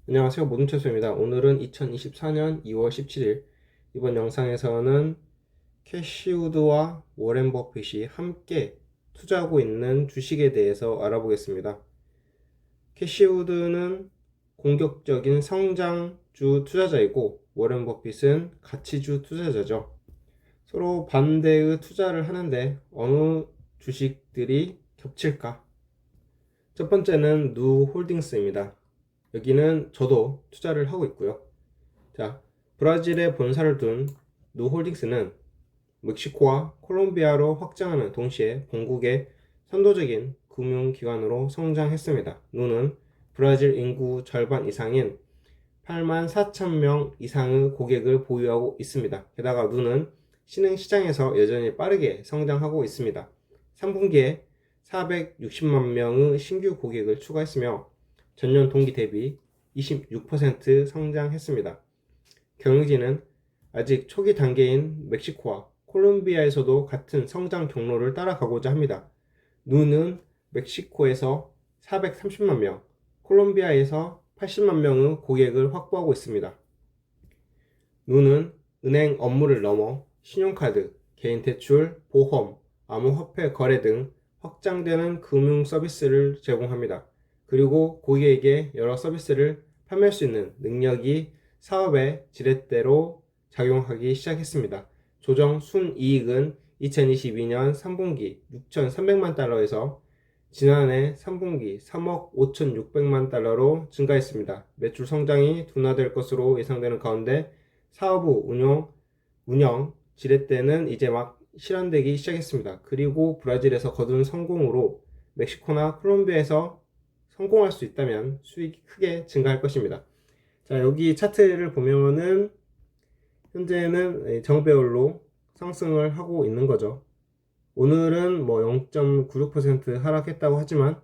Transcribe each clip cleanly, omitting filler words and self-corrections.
안녕하세요. 모든채소입니다. 오늘은 2024년 2월 17일 이번 영상에서는 캐시우드와 워렌 버핏이 함께 투자하고 있는 주식에 대해서 알아보겠습니다. 캐시우드는 공격적인 성장주 투자자이고 워렌 버핏은 가치주 투자자죠. 서로 반대의 투자를 하는데 어느 주식들이 겹칠까? 첫 번째는 누 홀딩스입니다. 여기는 저도 투자를 하고 있고요. 자, 브라질에 본사를 둔 누홀딩스는 멕시코와 콜롬비아로 확장하는 동시에 본국의 선도적인 금융기관으로 성장했습니다. 누는 브라질 인구 절반 이상인 8만 4천 명 이상의 고객을 보유하고 있습니다. 게다가 누는 신흥시장에서 여전히 빠르게 성장하고 있습니다. 3분기에 460만 명의 신규 고객을 추가했으며 전년 동기 대비 26% 성장했습니다. 경영진은 아직 초기 단계인 멕시코와 콜롬비아에서도 같은 성장 경로를 따라가고자 합니다. 누는 멕시코에서 430만 명, 콜롬비아에서 80만 명의 고객을 확보하고 있습니다. 누는 은행 업무를 넘어 신용카드, 개인대출, 보험, 암호화폐 거래 등 확장되는 금융 서비스를 제공합니다. 그리고 고객에게 여러 서비스를 판매할 수 있는 능력이 사업의 지렛대로 작용하기 시작했습니다. 조정 순이익은 2022년 3분기 6,300만 달러에서 지난해 3분기 3억 5,600만 달러로 증가했습니다. 매출 성장이 둔화될 것으로 예상되는 가운데 사업의 운영 지렛대는 이제 막 실현되기 시작했습니다. 그리고 브라질에서 거둔 성공으로 멕시코나 콜롬비아에서 성공할 수 있다면 수익이 크게 증가할 것입니다. 자, 여기 차트를 보면은 현재는 정배열로 상승을 하고 있는 거죠. 오늘은 뭐 0.96% 하락했다고 하지만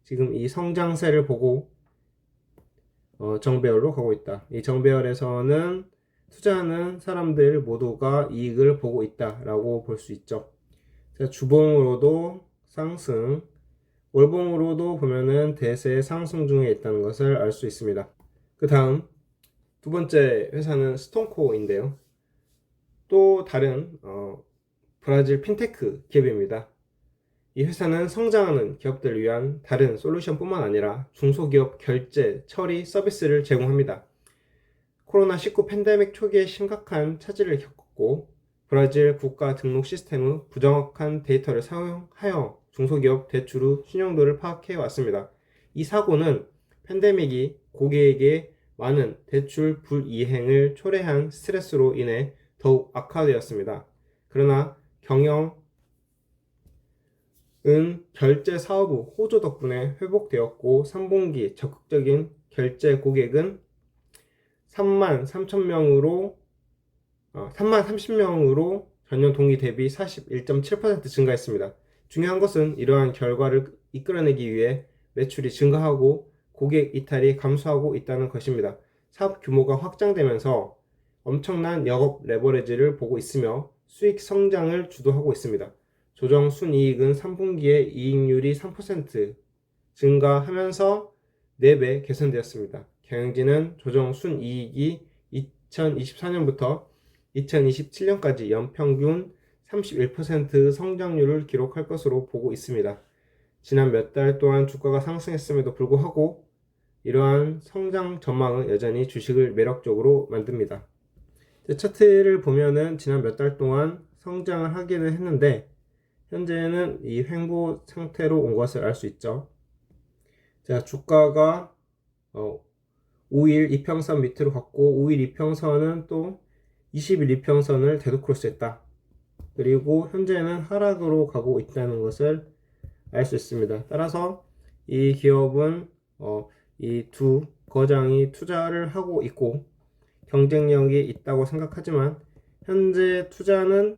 지금 이 성장세를 보고 정배열로 가고 있다. 이 정배열에서는 투자하는 사람들 모두가 이익을 보고 있다라고 볼 수 있죠. 자, 주봉으로도 상승, 월봉으로도 보면은 대세 상승 중에 있다는 것을 알 수 있습니다. 그 다음 두 번째 회사는 스톤코인데요. 또 다른 브라질 핀테크 기업입니다. 이 회사는 성장하는 기업들을 위한 다른 솔루션뿐만 아니라 중소기업 결제, 처리 서비스를 제공합니다. 코로나19 팬데믹 초기에 심각한 차질을 겪었고 브라질 국가 등록 시스템의 부정확한 데이터를 사용하여 중소기업 대출의 신용도를 파악해 왔습니다. 이 사고는 팬데믹이 고객에게 많은 대출 불이행을 초래한 스트레스로 인해 더욱 악화되었습니다. 그러나 경영은 결제 사업의 호조 덕분에 회복되었고 3분기 적극적인 결제 고객은 3만 30명으로 전년 동기 대비 41.7% 증가했습니다. 중요한 것은 이러한 결과를 이끌어내기 위해 매출이 증가하고 고객 이탈이 감소하고 있다는 것입니다. 사업 규모가 확장되면서 엄청난 영업 레버리지를 보고 있으며 수익 성장을 주도하고 있습니다. 조정 순이익은 3분기에 이익률이 3% 증가하면서 4배 개선되었습니다. 경영진은 조정 순이익이 2024년부터 2027년까지 연평균 31% 성장률을 기록할 것으로 보고 있습니다. 지난 몇 달 동안 주가가 상승했음에도 불구하고 이러한 성장 전망은 여전히 주식을 매력적으로 만듭니다. 차트를 보면은 지난 몇 달 동안 성장을 하기는 했는데 현재는 이 횡보 상태로 온 것을 알 수 있죠. 자, 주가가 5일 이평선 밑으로 갔고 5일 이평선은 또 20일 이평선을 데드 크로스했다. 그리고 현재는 하락으로 가고 있다는 것을 알 수 있습니다. 따라서 이 기업은 이 두 거장이 투자를 하고 있고 경쟁력이 있다고 생각하지만 현재 투자는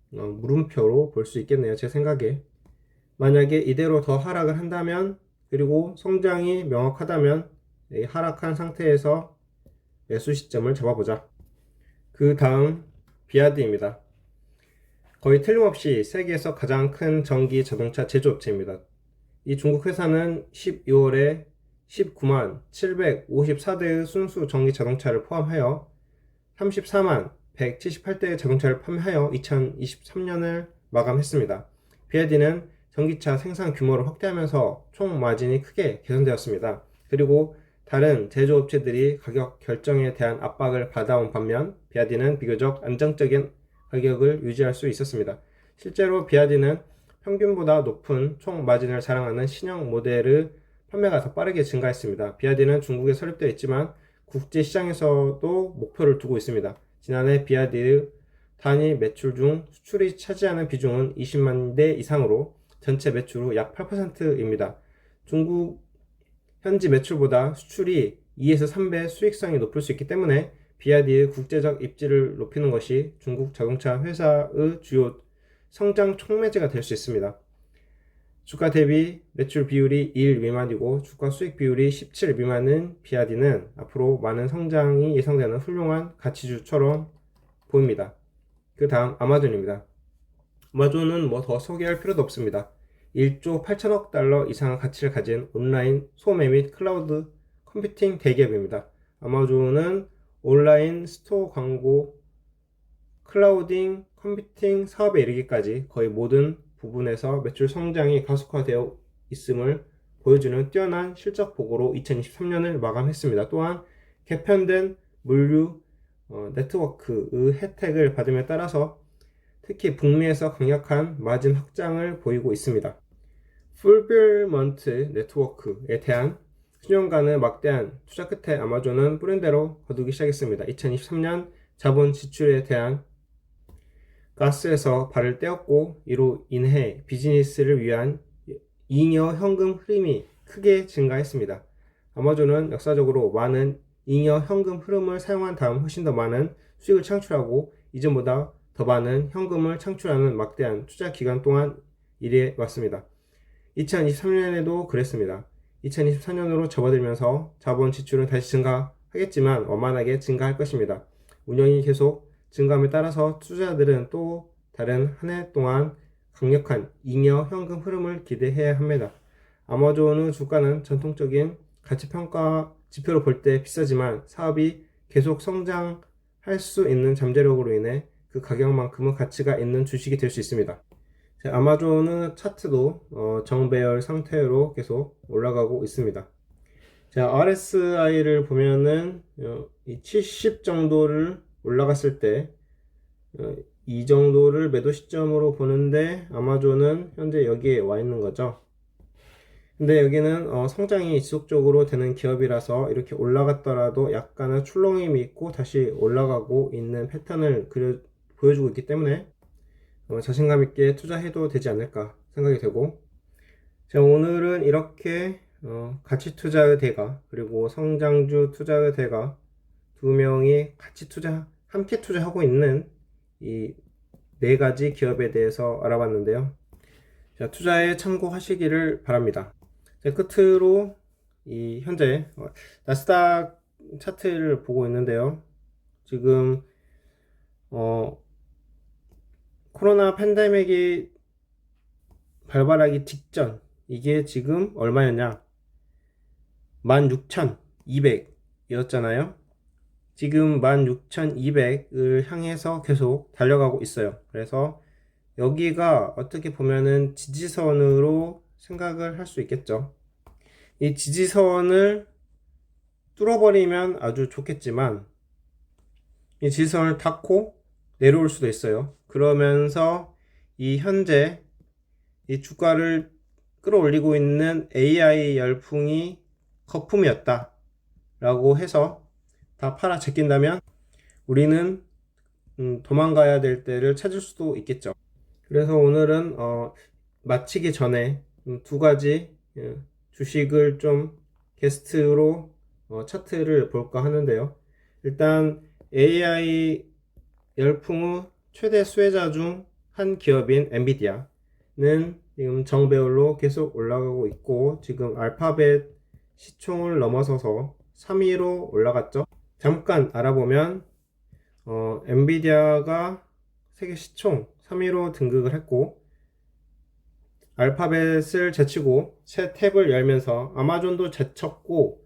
물음표로 볼 수 있겠네요. 제 생각에 만약에 이대로 더 하락을 한다면 그리고 성장이 명확하다면 하락한 상태에서 매수 시점을 잡아보자. 그 다음 비아드입니다. 거의 틀림없이 세계에서 가장 큰 전기 자동차 제조업체입니다. 이 중국 회사는 12월에 19만 754대의 순수 전기 자동차를 포함하여 34만 178대의 자동차를 판매하여 2023년을 마감했습니다. BYD는 전기차 생산 규모를 확대하면서 총 마진이 크게 개선되었습니다. 그리고 다른 제조업체들이 가격 결정에 대한 압박을 받아온 반면 BYD는 비교적 안정적인 가격을 유지할 수 있었습니다. 실제로 BYD는 평균보다 높은 총 마진을 자랑하는 신형 모델의 판매가 더 빠르게 증가했습니다. BYD는 중국에 설립되어 있지만 국제 시장에서도 목표를 두고 있습니다. 지난해 BYD의 단위 매출 중 수출이 차지하는 비중은 20만 대 이상으로 전체 매출 후 약 8%입니다. 중국 현지 매출보다 수출이 2에서 3배 수익성이 높을 수 있기 때문에 BYD의 국제적 입지를 높이는 것이 중국 자동차 회사의 주요 성장 촉매제가 될 수 있습니다. 주가 대비 매출 비율이 1 미만이고 주가 수익 비율이 17 미만인 BYD는 앞으로 많은 성장이 예상되는 훌륭한 가치주처럼 보입니다. 그 다음 아마존입니다. 아마존은 뭐 더 소개할 필요도 없습니다. 1조 8천억 달러 이상의 가치를 가진 온라인 소매 및 클라우드 컴퓨팅 대기업입니다. 아마존은 온라인 스토어 광고, 클라우딩 컴퓨팅 사업에 이르기까지 거의 모든 부분에서 매출 성장이 가속화되어 있음을 보여주는 뛰어난 실적 보고로 2023년을 마감했습니다. 또한 개편된 물류 네트워크의 혜택을 받음에 따라서 특히 북미에서 강력한 마진 확장을 보이고 있습니다. 풀빌먼트 네트워크에 대한 수년간의 막대한 투자 끝에 아마존은 뿌린대로 거두기 시작했습니다. 2023년 자본 지출에 대한 가스에서 발을 떼었고 이로 인해 비즈니스를 위한 잉여 현금 흐름이 크게 증가했습니다. 아마존은 역사적으로 많은 잉여 현금 흐름을 사용한 다음 훨씬 더 많은 수익을 창출하고 이전보다 더 많은 현금을 창출하는 막대한 투자 기간 동안 일해 왔습니다. 2023년에도 그랬습니다. 2024년으로 접어들면서 자본 지출은 다시 증가하겠지만 원만하게 증가할 것입니다. 운영이 계속 증감에 따라서 투자자들은 또 다른 한 해 동안 강력한 잉여 현금 흐름을 기대해야 합니다. 아마존의 주가는 전통적인 가치평가 지표로 볼 때 비싸지만 사업이 계속 성장할 수 있는 잠재력으로 인해 그 가격만큼은 가치가 있는 주식이 될 수 있습니다. 아마존의 차트도 정배열 상태로 계속 올라가고 있습니다. 자, RSI를 보면은 70 정도를 올라갔을 때 이 정도를 매도 시점으로 보는데 아마존은 현재 여기에 와 있는 거죠. 근데 여기는 성장이 지속적으로 되는 기업이라서 이렇게 올라갔더라도 약간의 출렁임이 있고 다시 올라가고 있는 패턴을 보여주고 있기 때문에 자신감 있게 투자해도 되지 않을까 생각이 되고, 자, 오늘은 이렇게 가치 투자의 대가 그리고 성장주 투자의 대가 두 명이 같이 함께 투자하고 있는 이 네 가지 기업에 대해서 알아봤는데요. 자, 투자에 참고하시기를 바랍니다. 자, 끝으로 이 현재 나스닥 차트를 보고 있는데요. 지금 코로나 팬데믹이 발발하기 직전 이게 지금 얼마였냐? 16,200이었잖아요. 지금 16,200을 향해서 계속 달려가고 있어요. 그래서 여기가 어떻게 보면은 지지선으로 생각을 할 수 있겠죠. 이 지지선을 뚫어버리면 아주 좋겠지만 이 지지선을 닫고 내려올 수도 있어요. 그러면서 이 현재 이 주가를 끌어올리고 있는 AI 열풍이 거품이었다 라고 해서 다 팔아 제낀다면 우리는 도망가야 될 때를 찾을 수도 있겠죠. 그래서 오늘은 마치기 전에 두 가지 주식을 좀 게스트로 차트를 볼까 하는데요. 일단 AI 열풍의 최대 수혜자 중 한 기업인 엔비디아는 지금 정배열로 계속 올라가고 있고 지금 알파벳 시총을 넘어서서 3위로 올라갔죠. 잠깐 알아보면 엔비디아가 세계 시총 3위로 등극을 했고 알파벳을 제치고 새 탭을 열면서 아마존도 제쳤고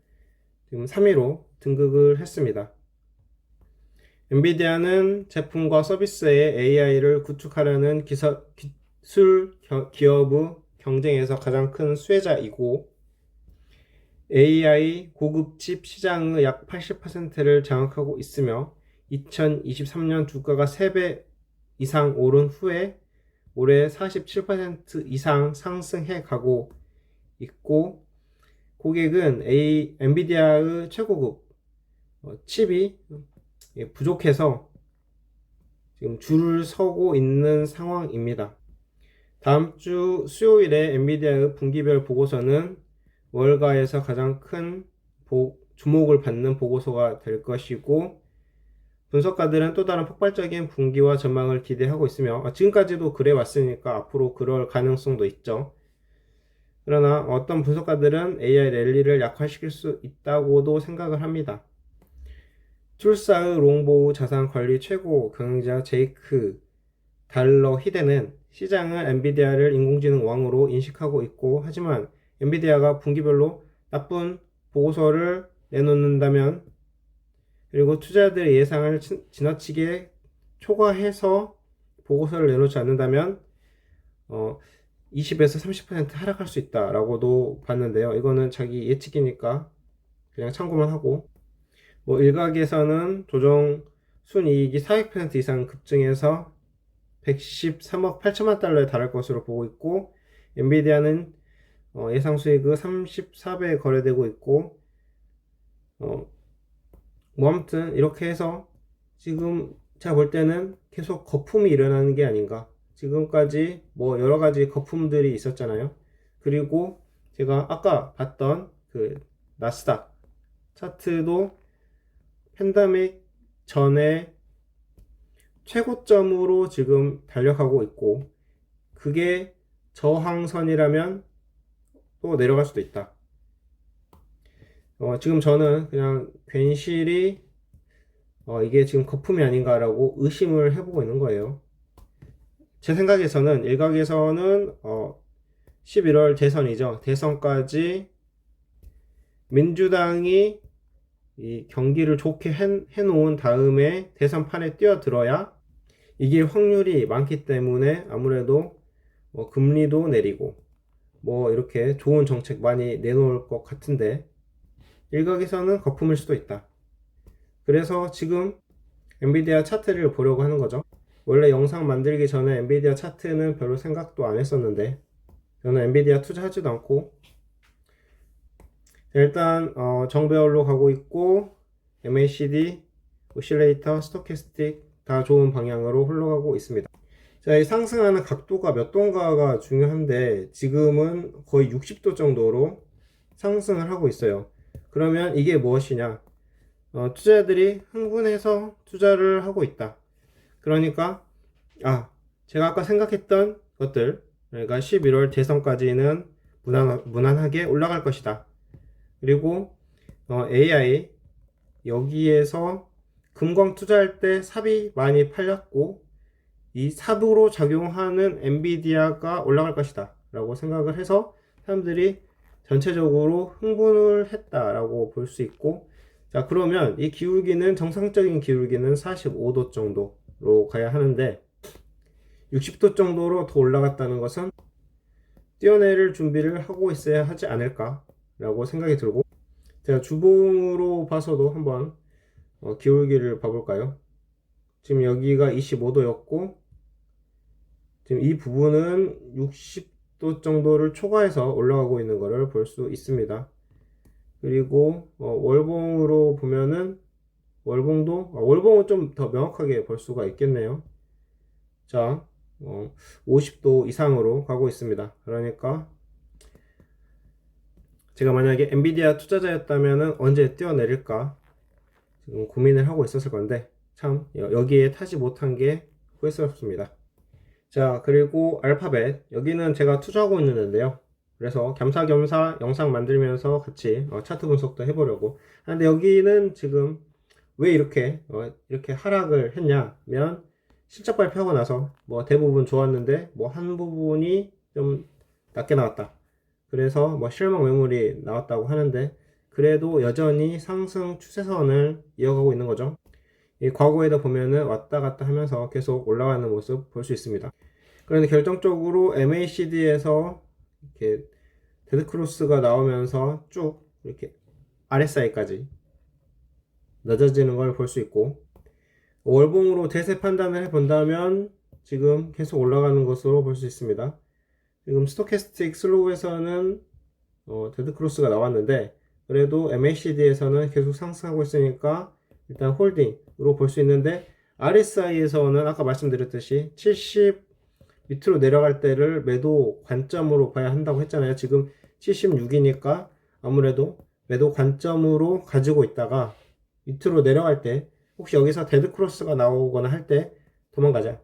지금 3위로 등극을 했습니다. 엔비디아는 제품과 서비스의 AI를 구축하려는 기술 기업의 경쟁에서 가장 큰 수혜자이고 AI 고급 칩 시장의 약 80%를 장악하고 있으며 2023년 주가가 3배 이상 오른 후에 올해 47% 이상 상승해 가고 있고 고객은 엔비디아의 최고급 칩이 부족해서 지금 줄을 서고 있는 상황입니다. 다음 주 수요일에 엔비디아의 분기별 보고서는 월가에서 가장 큰 주목을 받는 보고서가 될 것이고 분석가들은 또 다른 폭발적인 분기와 전망을 기대하고 있으며 지금까지도 그래 왔으니까 앞으로 그럴 가능성도 있죠. 그러나 어떤 분석가들은 AI 랠리를 약화시킬 수 있다고도 생각을 합니다. 출사의 롱보우 자산관리 최고 경영자 제이크 달러 히데는 시장은 엔비디아를 인공지능 왕으로 인식하고 있고 하지만 엔비디아가 분기별로 나쁜 보고서를 내놓는다면 그리고 투자자들의 예상을 지나치게 초과해서 보고서를 내놓지 않는다면 20에서 30% 하락할 수 있다라고도 봤는데요. 이거는 자기 예측이니까 그냥 참고만 하고 일각에서는 조정 순이익이 400% 이상 급증해서 113억 8천만 달러에 달할 것으로 보고 있고 엔비디아는 예상 수익의 34배 거래되고 있고 아무튼 이렇게 해서 지금 제가 볼 때는 계속 거품이 일어나는 게 아닌가. 지금까지 여러가지 거품들이 있었잖아요. 그리고 제가 아까 봤던 그 나스닥 차트도 팬데믹 전에 최고점으로 지금 달려가고 있고 그게 저항선이라면 또 내려갈 수도 있다. 지금 저는 그냥 괜시리 이게 지금 거품이 아닌가라고 의심을 해보고 있는 거예요. 제 생각에서는 일각에서는 11월 대선이죠. 대선까지 민주당이 이 경기를 좋게 해놓은 다음에 대선판에 뛰어들어야 이길 확률이 많기 때문에 아무래도 금리도 내리고 이렇게 좋은 정책 많이 내놓을 것 같은데 일각에서는 거품일 수도 있다. 그래서 지금 엔비디아 차트를 보려고 하는 거죠. 원래 영상 만들기 전에 엔비디아 차트는 별로 생각도 안 했었는데 저는 엔비디아 투자하지도 않고 일단 정배열로 가고 있고 MACD, 오실레이터, 스토캐스틱 다 좋은 방향으로 흘러가고 있습니다. 자, 이 상승하는 각도가 몇 도인가가 중요한데 지금은 거의 60도 정도로 상승을 하고 있어요. 그러면 이게 무엇이냐? 투자자들이 흥분해서 투자를 하고 있다. 그러니까 제가 아까 생각했던 것들 그러니까 11월 대선까지는 무난하게 올라갈 것이다. 그리고 AI 여기에서 금광 투자할 때 삽이 많이 팔렸고 이 삽으로 작용하는 엔비디아가 올라갈 것이다 라고 생각을 해서 사람들이 전체적으로 흥분을 했다라고 볼 수 있고 자 그러면 이 기울기는 정상적인 기울기는 45도 정도로 가야 하는데 60도 정도로 더 올라갔다는 것은 뛰어내릴 준비를 하고 있어야 하지 않을까 라고 생각이 들고 제가 주봉으로 봐서도 한번 기울기를 봐볼까요? 지금 여기가 25도였고 지금 이 부분은 60도 정도를 초과해서 올라가고 있는 것을 볼 수 있습니다. 그리고 월봉으로 보면은 월봉은 좀 더 명확하게 볼 수가 있겠네요. 자 50도 이상으로 가고 있습니다. 그러니까 제가 만약에 엔비디아 투자자였다면 언제 뛰어내릴까 지금 고민을 하고 있었을 건데 참 여기에 타지 못한 게 후회스럽습니다. 자 그리고 알파벳 여기는 제가 투자하고 있는데요. 그래서 겸사겸사 영상 만들면서 같이 차트 분석도 해보려고 하는데 여기는 지금 왜 이렇게 하락을 했냐면 실적 발표하고 나서 대부분 좋았는데 한 부분이 좀 낮게 나왔다. 그래서 뭐 실망 매물이 나왔다고 하는데 그래도 여전히 상승 추세선을 이어가고 있는 거죠. 이 과거에도 보면은 왔다 갔다 하면서 계속 올라가는 모습 볼 수 있습니다. 그런데 결정적으로 MACD에서 이렇게 데드크로스가 나오면서 쭉 이렇게 RSI까지 낮아지는 걸 볼 수 있고, 월봉으로 대세 판단을 해본다면 지금 계속 올라가는 것으로 볼 수 있습니다. 지금 스토캐스틱 슬로우에서는 데드크로스가 나왔는데 그래도 MACD에서는 계속 상승하고 있으니까 일단 홀딩으로 볼 수 있는데, RSI에서는 아까 말씀드렸듯이 70 밑으로 내려갈 때를 매도 관점으로 봐야 한다고 했잖아요. 지금 76이니까 아무래도 매도 관점으로 가지고 있다가 밑으로 내려갈 때 혹시 여기서 데드크로스가 나오거나 할 때 도망가자.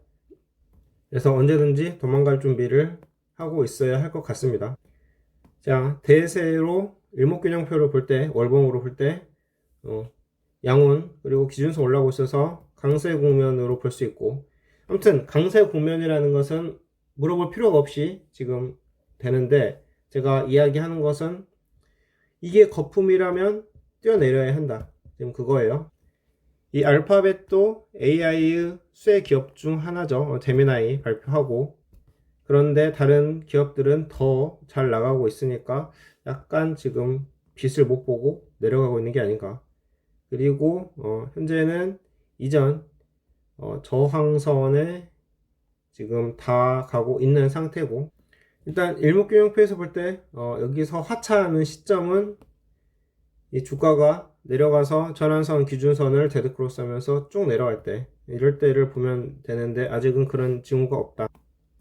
그래서 언제든지 도망갈 준비를 하고 있어야 할 것 같습니다. 자, 대세로 일목균형표를 볼 때, 월봉으로 볼 때 양운 그리고 기준선 올라오고 있어서 강세 국면으로 볼 수 있고, 아무튼 강세 국면이라는 것은 물어볼 필요가 없이 지금 되는데, 제가 이야기하는 것은 이게 거품이라면 뛰어내려야 한다, 지금 그거예요. 이 알파벳도 AI의 쇠 기업 중 하나죠. 제미나이 발표하고, 그런데 다른 기업들은 더 잘 나가고 있으니까 약간 지금 빛을 못 보고 내려가고 있는 게 아닌가. 그리고 현재는 이전 저항선에 지금 다 가고 있는 상태고, 일단 일목균형표에서 볼 때 여기서 하차하는 시점은 이 주가가 내려가서 전환선 기준선을 데드크로스 하면서 쭉 내려갈 때, 이럴 때를 보면 되는데 아직은 그런 징후가 없다.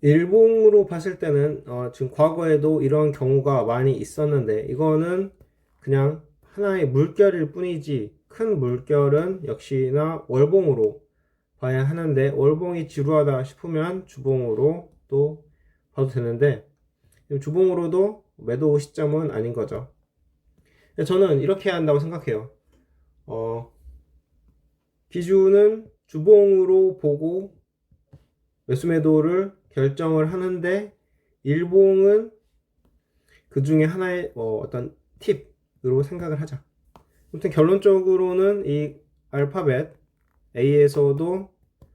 일봉으로 봤을 때는 지금 과거에도 이런 경우가 많이 있었는데 이거는 그냥 하나의 물결일 뿐이지, 큰 물결은 역시나 월봉으로 봐야 하는데, 월봉이 지루하다 싶으면 주봉으로 또 봐도 되는데 주봉으로도 매도 시점은 아닌 거죠. 저는 이렇게 해야 한다고 생각해요. 기준은 주봉으로 보고 매수 매도를 결정을 하는데, 일봉은 그 중에 하나의 어떤 팁으로 생각을 하자. 아무튼 결론적으로는 이 알파벳 A에서도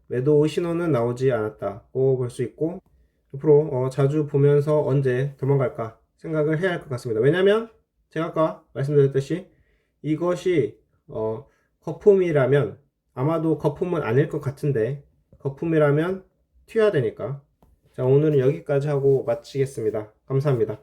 매도 신호는 나오지 않았다고 볼 수 있고, 앞으로 자주 보면서 언제 도망갈까 생각을 해야 할 것 같습니다. 왜냐면 제가 아까 말씀드렸듯이 이것이 거품이라면, 아마도 거품은 아닐 것 같은데 거품이라면 튀어야 되니까. 자, 오늘은 여기까지 하고 마치겠습니다. 감사합니다.